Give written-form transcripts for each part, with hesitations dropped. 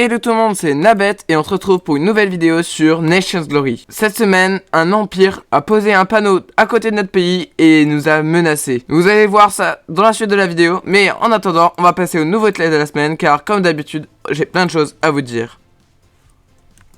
Hello tout le monde, c'est Nabet et on se retrouve pour une nouvelle vidéo sur Nations Glory. Cette semaine, un empire a posé un panneau à côté de notre pays et nous a menacés. Vous allez voir ça dans la suite de la vidéo, mais en attendant, on va passer aux nouveautés de la semaine car comme d'habitude, j'ai plein de choses à vous dire.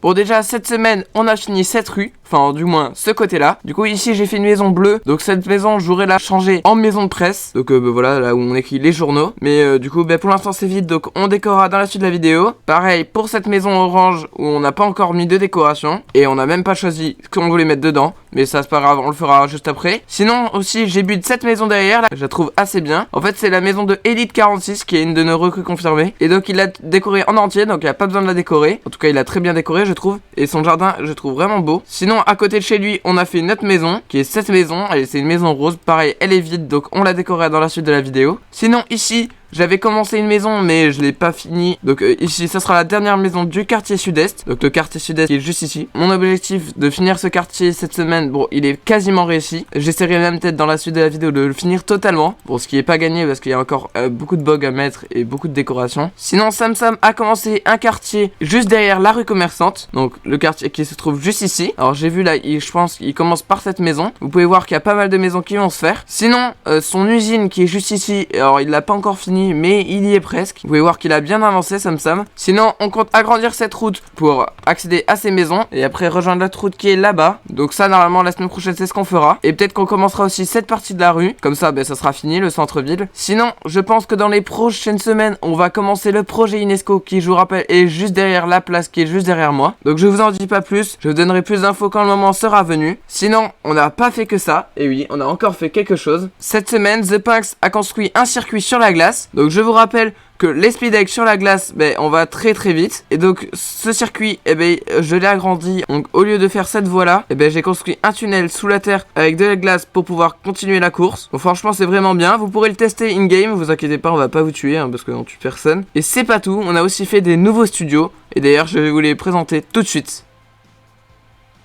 Bon déjà cette semaine on a fini cette rue, enfin du moins ce côté là. Du coup ici j'ai fait une maison bleue, donc cette maison je voudrais la changer en maison de presse. Donc voilà là où on écrit les journaux. Mais du coup pour l'instant c'est vide, donc on décorera dans la suite de la vidéo. Pareil pour cette maison orange où on n'a pas encore mis de décoration. Et on n'a même pas choisi ce qu'on voulait mettre dedans. Mais ça c'est pas grave, on le fera juste après. Sinon aussi j'ai bu de cette maison derrière là, je la trouve assez bien. En fait c'est la maison de Elite 46 qui est une de nos recrues confirmées. Et donc il l'a décorée en entier, donc il a pas besoin de la décorer. En tout cas il a très bien décoré je trouve. Et son jardin je trouve vraiment beau. Sinon à côté de chez lui on a fait une autre maison qui est cette maison. C'est une maison rose, pareil elle est vide, donc on la décorera dans la suite de la vidéo. Sinon ici j'avais commencé une maison mais je l'ai pas fini. Donc ici ça sera la dernière maison du quartier sud-est. Donc le quartier sud-est qui est juste ici. Mon objectif de finir ce quartier cette semaine, bon il est quasiment réussi. J'essaierai même peut-être dans la suite de la vidéo de le finir totalement. Bon ce qui est pas gagné parce qu'il y a encore beaucoup de bugs à mettre et beaucoup de décorations. Sinon Sam a commencé un quartier juste derrière la rue commerçante. Donc le quartier qui se trouve juste ici. Alors j'ai vu là, je pense qu'il commence par cette maison. Vous pouvez voir qu'il y a pas mal de maisons qui vont se faire. Sinon son usine qui est juste ici, alors il l'a pas encore fini mais il y est presque. Vous pouvez voir qu'il a bien avancé Sam. Sinon on compte agrandir cette route pour accéder à ces maisons et après rejoindre l'autre route qui est là-bas. Donc ça normalement la semaine prochaine c'est ce qu'on fera. Et peut-être qu'on commencera aussi cette partie de la rue. Comme ça ça sera fini le centre-ville. Sinon je pense que dans les prochaines semaines on va commencer le projet UNESCO qui je vous rappelle est juste derrière la place qui est juste derrière moi. Donc je vous en dis pas plus. Je vous donnerai plus d'infos quand le moment sera venu. Sinon on n'a pas fait que ça. Et oui on a encore fait quelque chose. Cette semaine The Punks a construit un circuit sur la glace. Donc je vous rappelle que les speedbikes sur la glace, on va très vite. Et donc ce circuit, je l'ai agrandi. Donc au lieu de faire cette voie là, j'ai construit un tunnel sous la terre avec de la glace pour pouvoir continuer la course. Donc franchement c'est vraiment bien. Vous pourrez le tester in game, vous inquiétez pas, on va pas vous tuer parce qu'on tue personne. Et c'est pas tout, on a aussi fait des nouveaux studios. Et d'ailleurs je vais vous les présenter tout de suite.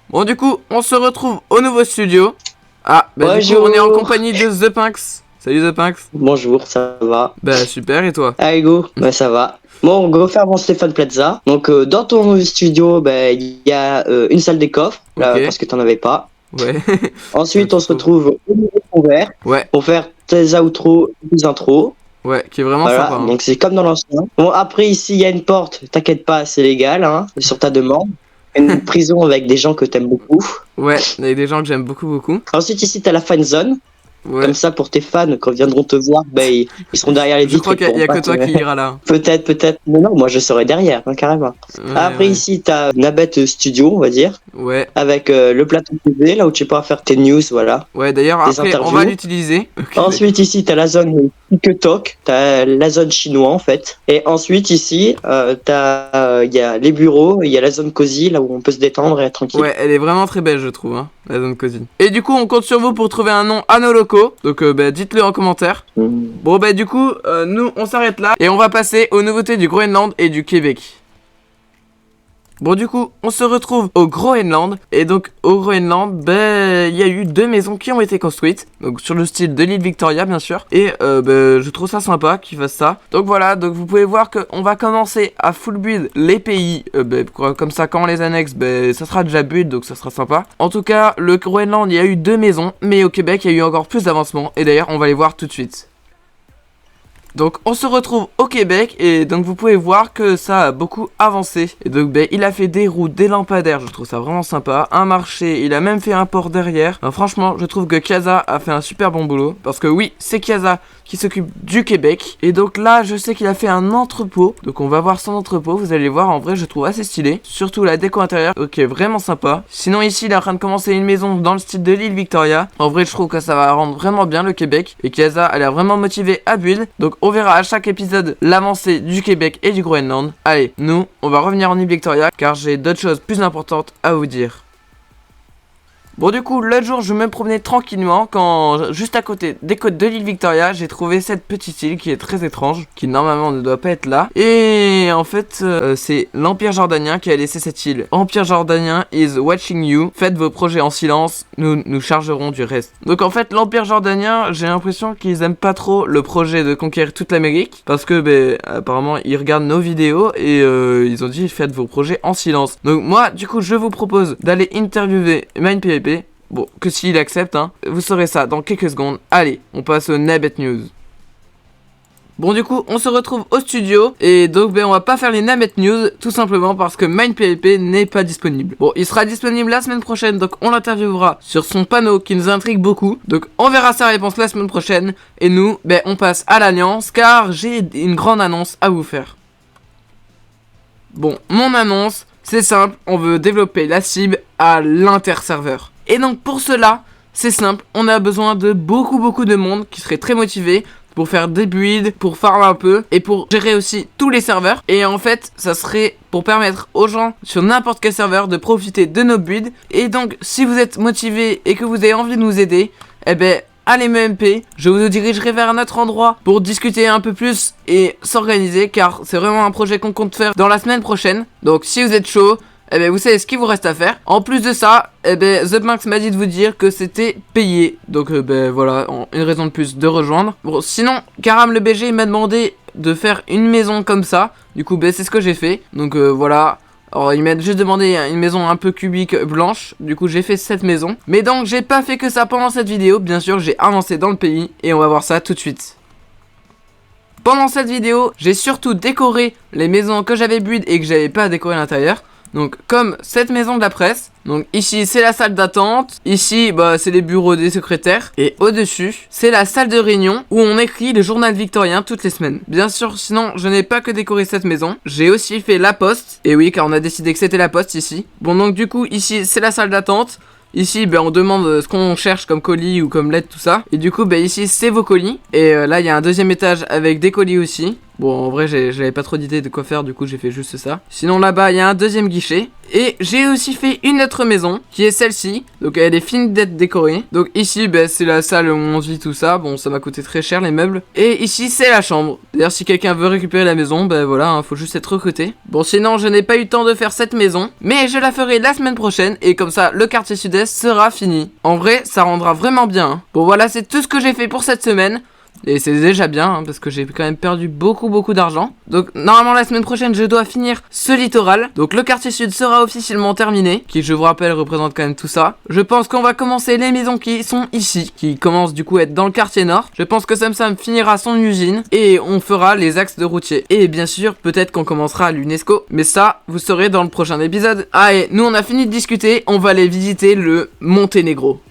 Bon du coup on se retrouve au nouveau studio. Ah du coup on est en compagnie de The Punks. Salut The Punks. Bonjour, ça va? Super, et toi? Ah Hugo, ça va. Bon, on va refaire mon Stéphane Plaza. Donc dans ton studio, il y a une salle des coffres, là, parce que t'en avais pas. Ouais. Ensuite, on se retrouve au niveau ouvert pour faire tes outros, tes intros. Ouais, qui est vraiment sympa. Hein. Donc c'est comme dans l'ancien. Bon, après ici, il y a une porte, t'inquiète pas, c'est légal, hein, sur ta demande. Une prison avec des gens que t'aimes beaucoup. Ouais, avec des gens que j'aime beaucoup. Ensuite, ici, t'as la fan zone. Ouais. Comme ça, pour tes fans, quand ils viendront te voir, ils seront derrière les vitres. Je crois qu'il n'y a que toi qui ira là. Peut-être. Mais non, moi je serai derrière, carrément. Après, ici, t'as Nabet Studio, on va dire. Ouais. Avec le plateau TV, là où tu pourras faire tes news, voilà. Ouais, d'ailleurs, après, on va l'utiliser. Ensuite, ici, t'as la zone TikTok, t'as la zone chinois, en fait. Et ensuite, ici, il y a les bureaux, il y a la zone cosy, là où on peut se détendre et être tranquille. Ouais, elle est vraiment très belle, je trouve, hein, la zone cosy. Et du coup, on compte sur vous pour trouver un nom à nos locaux. Donc dites-le en commentaire. Bon du coup nous on s'arrête là et on va passer aux nouveautés du Groenland et du Québec. Bon du coup on se retrouve au Groenland. Et donc au Groenland il y a eu 2 maisons qui ont été construites. Donc sur le style de l'île Victoria bien sûr. Et je trouve ça sympa qu'ils fassent ça. Donc voilà, donc vous pouvez voir qu'on va commencer à full build les pays. Comme ça quand on les annexe ça sera déjà build, donc ça sera sympa. En tout cas le Groenland il y a eu 2 maisons. Mais au Québec il y a eu encore plus d'avancement. Et d'ailleurs on va les voir tout de suite. Donc on se retrouve au Québec et donc vous pouvez voir que ça a beaucoup avancé. Et donc il a fait des routes, des lampadaires, je trouve ça vraiment sympa. Un marché, il a même fait un port derrière. Alors, franchement je trouve que Kiaza a fait un super bon boulot. Parce que oui, c'est Kiaza qui s'occupe du Québec. Et donc là je sais qu'il a fait un entrepôt. Donc on va voir son entrepôt, vous allez voir, en vrai je trouve assez stylé. Surtout la déco intérieure, ok, vraiment sympa. Sinon ici il est en train de commencer une maison dans le style de l'île Victoria. En vrai je trouve que ça va rendre vraiment bien le Québec. Et Kiaza a l'air vraiment motivé à build. Donc on verra à chaque épisode l'avancée du Québec et du Groenland. Allez, nous, on va revenir en île Victoria car j'ai d'autres choses plus importantes à vous dire. Bon du coup l'autre jour je me promenais tranquillement quand juste à côté des côtes de l'île Victoria j'ai trouvé cette petite île qui est très étrange, qui normalement ne doit pas être là. Et en fait c'est l'Empire jordanien qui a laissé cette île. Empire jordanien is watching you, faites vos projets en silence, nous chargerons du reste. Donc en fait l'Empire jordanien, j'ai l'impression qu'ils aiment pas trop le projet de conquérir toute l'Amérique, parce que apparemment ils regardent nos vidéos et ils ont dit faites vos projets en silence. Donc moi du coup je vous propose d'aller interviewer MinePPP. Bon, que s'il accepte, hein. Vous saurez ça dans quelques secondes. Allez, on passe au Nabet News. Bon du coup, on se retrouve au studio. Et donc, on va pas faire les Nabet News. Tout simplement parce que MinePPP n'est pas disponible. Bon, il sera disponible la semaine prochaine. Donc, on l'interviewera sur son panneau qui nous intrigue beaucoup. Donc, on verra sa réponse la semaine prochaine. Et nous, on passe à l'Alliance. Car j'ai une grande annonce à vous faire. Bon, mon annonce, c'est simple. On veut développer la cible à l'interserveur. Et donc pour cela, c'est simple, on a besoin de beaucoup de monde qui serait très motivé pour faire des builds, pour farmer un peu et pour gérer aussi tous les serveurs. Et en fait, ça serait pour permettre aux gens sur n'importe quel serveur de profiter de nos builds. Et donc, si vous êtes motivé et que vous avez envie de nous aider, allez me MP, je vous dirigerai vers un autre endroit pour discuter un peu plus et s'organiser, car c'est vraiment un projet qu'on compte faire dans la semaine prochaine. Donc si vous êtes chaud, vous savez ce qu'il vous reste à faire. En plus de ça, TheMax m'a dit de vous dire que c'était payé. Donc voilà, une raison de plus de rejoindre. Bon, sinon, Karam le BG m'a demandé de faire une maison comme ça. Du coup, c'est ce que j'ai fait. Donc voilà. Alors il m'a juste demandé une maison un peu cubique blanche. Du coup j'ai fait cette maison. Mais donc j'ai pas fait que ça pendant cette vidéo. Bien sûr j'ai avancé dans le pays. Et on va voir ça tout de suite. Pendant cette vidéo j'ai surtout décoré les maisons que j'avais build et que j'avais pas décoré à l'intérieur. Donc comme cette maison de la presse. Donc ici c'est la salle d'attente. Ici c'est les bureaux des secrétaires. Et au-dessus c'est la salle de réunion où on écrit le journal victorien toutes les semaines. Bien sûr sinon je n'ai pas que décoré cette maison. J'ai aussi fait la poste. Et oui car on a décidé que c'était la poste ici. Bon donc du coup ici c'est la salle d'attente. Ici on demande ce qu'on cherche comme colis ou comme lettre tout ça. Et du coup ici c'est vos colis. Et là il y a un deuxième étage avec des colis aussi. Bon en vrai j'avais pas trop d'idées de quoi faire, du coup j'ai fait juste ça. Sinon là-bas il y a un deuxième guichet. Et j'ai aussi fait une autre maison qui est celle-ci. Donc elle est finie d'être décorée. Donc ici c'est la salle où on vit tout ça. Bon ça m'a coûté très cher les meubles. Et ici c'est la chambre. D'ailleurs si quelqu'un veut récupérer la maison voilà faut juste être recruté. Bon sinon je n'ai pas eu le temps de faire cette maison. Mais je la ferai la semaine prochaine. Et comme ça le quartier sud-est sera fini. En vrai ça rendra vraiment bien hein. Bon voilà c'est tout ce que j'ai fait pour cette semaine. Et c'est déjà bien hein, parce que j'ai quand même perdu beaucoup d'argent. Donc normalement la semaine prochaine je dois finir ce littoral. Donc le quartier sud sera officiellement terminé, qui je vous rappelle représente quand même tout ça. Je pense qu'on va commencer les maisons qui sont ici, qui commencent du coup à être dans le quartier nord. Je pense que Samsam finira son usine et on fera les axes de routier. Et bien sûr peut-être qu'on commencera à l'UNESCO, mais ça vous saurez dans le prochain épisode. Allez, nous on a fini de discuter, on va aller visiter le Monténégro.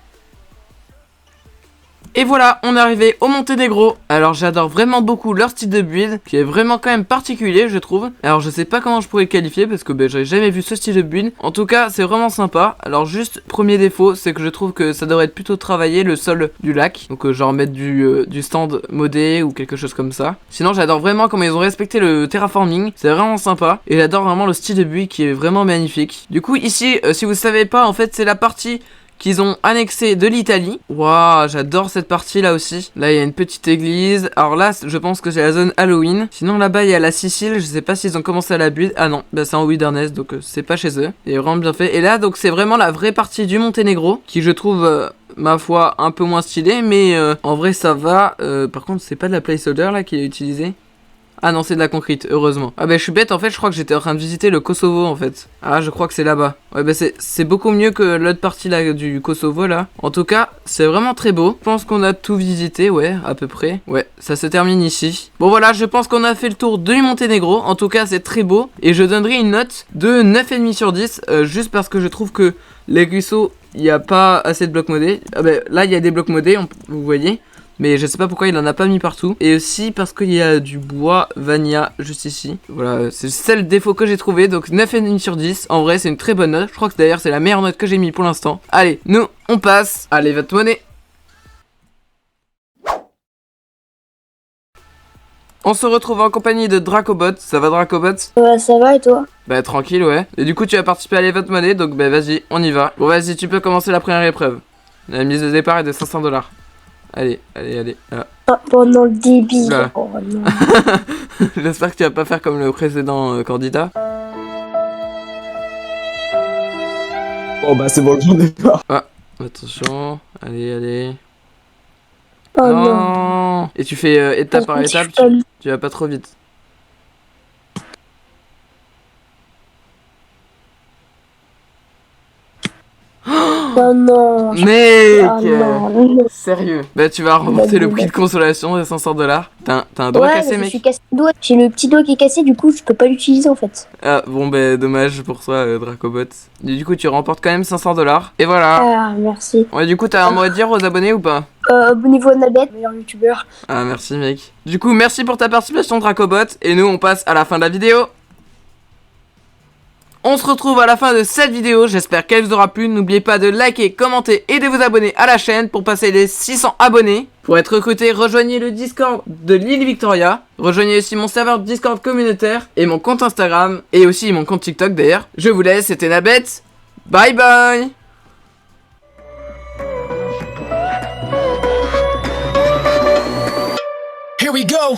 Et voilà, on est arrivé au Monténégro. Alors j'adore vraiment beaucoup leur style de build, qui est vraiment quand même particulier je trouve. Alors je sais pas comment je pourrais le qualifier parce que j'avais jamais vu ce style de build. En tout cas c'est vraiment sympa. Alors juste premier défaut c'est que je trouve que ça devrait être plutôt travaillé le sol du lac. Donc genre mettre du stand modé ou quelque chose comme ça. Sinon j'adore vraiment comment ils ont respecté le terraforming. C'est vraiment sympa. Et j'adore vraiment le style de build qui est vraiment magnifique. Du coup ici si vous savez pas en fait c'est la partie qu'ils ont annexé de l'Italie. Waouh, j'adore cette partie là aussi. Là il y a une petite église. Alors là je pense que c'est la zone Halloween. Sinon là-bas il y a la Sicile. Je sais pas s'ils ont commencé à la build. Ah non, c'est en Wilderness donc c'est pas chez eux. Et vraiment bien fait. Et là donc c'est vraiment la vraie partie du Monténégro qui je trouve ma foi un peu moins stylée. Mais en vrai ça va. Par contre c'est pas de la placeholder là qui est utilisée. Ah non c'est de la concrète, heureusement. Ah je suis bête en fait, je crois que j'étais en train de visiter le Kosovo en fait. Ah je crois que c'est là-bas. Ouais c'est beaucoup mieux que l'autre partie là du Kosovo là. En tout cas c'est vraiment très beau. Je pense qu'on a tout visité, ouais à peu près. Ouais ça se termine ici. Bon voilà je pense qu'on a fait le tour du Monténégro. En tout cas c'est très beau. Et je donnerai une note de 9,5 sur 10 juste parce que je trouve que les ruisseaux il n'y a pas assez de blocs modés. Là il y a des blocs modés, vous voyez. Mais je sais pas pourquoi il en a pas mis partout. Et aussi parce qu'il y a du bois Vania juste ici. Voilà, c'est le seul défaut que j'ai trouvé. Donc 9,5 sur 10. En vrai, c'est une très bonne note. Je crois que d'ailleurs, c'est la meilleure note que j'ai mis pour l'instant. Allez, nous, on passe. Allez, votre monnaie. On se retrouve en compagnie de Dracobot. Ça va Dracobot? Ouais, ça va et toi? Bah tranquille ouais. Et du coup tu vas participer à l'event money, donc bah vas-y, on y va. Bon vas-y, tu peux commencer la première épreuve. La mise de départ est de 500 $. Allez, allez, allez. Ah. Oh non, le débile. Là. Oh non. J'espère que tu vas pas faire comme le précédent candidat. Oh bah c'est bon, j'en ai pas. Ah, attention. Allez, allez. Oh non. Non. Et tu fais étape par étape, tu vas pas trop vite. Oh non. Mec Oh non. Sérieux. Bah tu vas remporter le prix de consolation de 500 $. T'as un doigt Ouais, cassé je mec? suis cassé le doigt. J'ai le petit doigt qui est cassé, du coup je peux pas l'utiliser en fait. Ah bon bah dommage pour toi Dracobot. Et du coup tu remportes quand même 500 $. Et voilà. Ah, merci. Ouais du coup t'as un mot à dire aux abonnés ou pas? Abonnez-vous à Nabet, meilleur youtubeur. Ah merci mec. Du coup merci pour ta participation Dracobot. Et nous on passe à la fin de la vidéo. On se retrouve à la fin de cette vidéo, j'espère qu'elle vous aura plu. N'oubliez pas de liker, commenter et de vous abonner à la chaîne pour passer les 600 abonnés. Pour être recruté, rejoignez le Discord de l'île Victoria. Rejoignez aussi mon serveur Discord communautaire et mon compte Instagram et aussi mon compte TikTok d'ailleurs. Je vous laisse, c'était Nabet. Bye bye. Here we go.